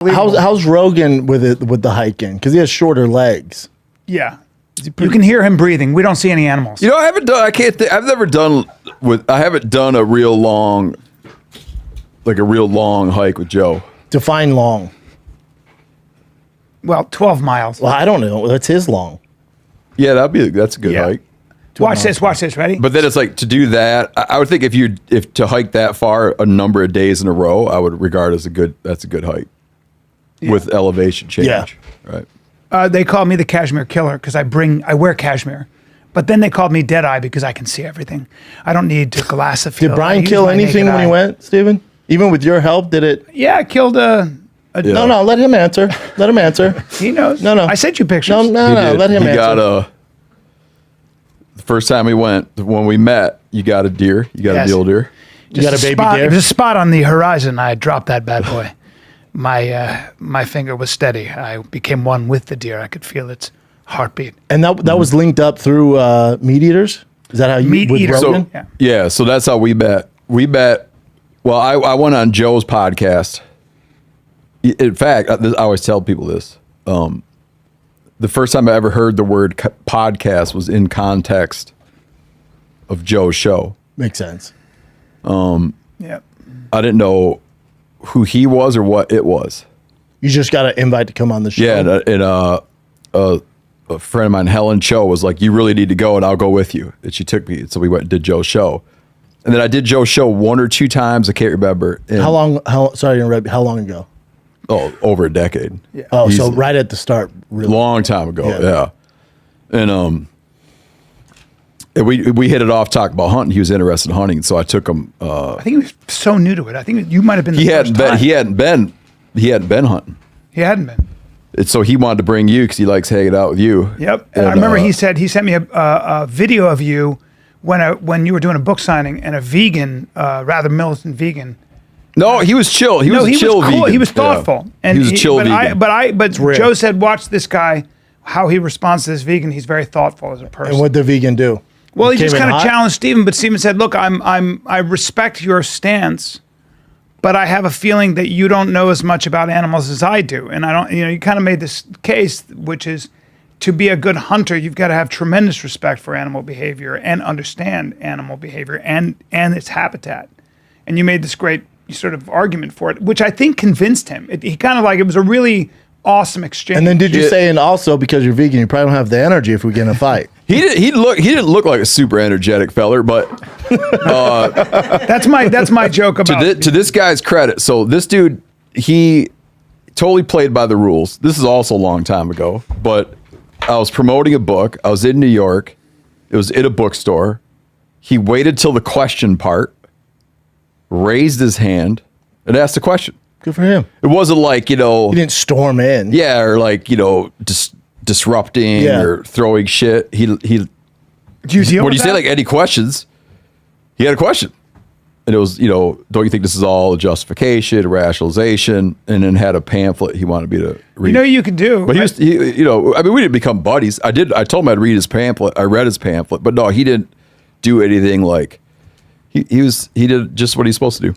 How's Rogan with the hiking? Because he has shorter legs. Yeah. You can hear him breathing. We don't see any animals. You know, I haven't done. I can't. I've never done I haven't done a real long hike with Joe. Define long. Well, 12 miles. Well, I don't know. That's his long. Yeah, that's a good hike. Watch this. Ready? But then it's like to do that. I would think if to hike that far a number of days in a row, I would regard as that's a good hike with elevation change. Yeah. Right. They call me the cashmere killer because I wear cashmere. But then they called me Deadeye because I can see everything. I don't need to glass a field. Did Brian kill anything when he went, Steven? Even with your help, did it? Yeah, I killed a No, let him answer. Let him answer. He knows. No. I sent you pictures. No, let him answer. The first time when we met, you got a deer. You got a mule deer. You got a baby deer? deer? There was a spot on the horizon. I dropped that bad boy. My finger was steady. I became one with the deer. I could feel its heartbeat. And that was linked up through Meat Eaters? Is that how you Meat with Eaters. Rogan? Yeah, so that's how we met. Well, I went on Joe's podcast. In fact, I always tell people this. The first time I ever heard the word podcast was in context of Joe's show. Makes sense. Yeah. I didn't know who he was or what it was. You just got an invite to come on the show. Yeah, and a friend of mine, Helen Cho, was like, "You really need to go, and I'll go with you." And she took me, so we went and did Joe's show. And then I did Joe's show one or two times. I can't remember. And sorry to interrupt. How long ago? Oh, over a decade. Yeah. Oh, Easily. so right at the start. Really. Long time ago. Yeah. And we hit it off talking about hunting. He was interested in hunting, so I took him. I think he was so new to it. I think you might have been. He hadn't been hunting. He hadn't been. So he wanted to bring you because he likes hanging out with you. Yep. And I remember he sent me a video of you when you were doing a book signing, and a vegan, rather militant vegan. No, he was chill. He was a chill cool. vegan. He was thoughtful. Yeah. And he was a chill vegan. But Joe said, watch this guy, how he responds to this vegan. He's very thoughtful as a person. And what did the vegan do? Well, he just kind of challenged Steven, but Steven said, look, I respect your stance, but I have a feeling that you don't know as much about animals as I do. And I don't, you kind of made this case, which is to be a good hunter, you've got to have tremendous respect for animal behavior and understand animal behavior and its habitat. And you made this great sort of argument for it, which I think convinced him. He kind of it was a really awesome exchange. And then did you say, and also because you're vegan, you probably don't have the energy if we get in a fight? He didn't look like a super energetic feller, but that's my joke about to this guy's credit. So this dude, he totally played by the rules. This is also a long time ago, but I was promoting a book. I was in New York. It was in a bookstore. He waited till the question part, raised his hand, and asked a question. Good for him. It wasn't like, He didn't storm in. Yeah, or like, disrupting or throwing shit. He Do you deal when with you say that? like any questions, he had a question. And it was, don't you think this is all a justification, a rationalization? And then had a pamphlet he wanted me to read. You can do. But we didn't become buddies. I told him I'd read his pamphlet. I read his pamphlet, but no, he didn't do anything like he did just what he's supposed to do.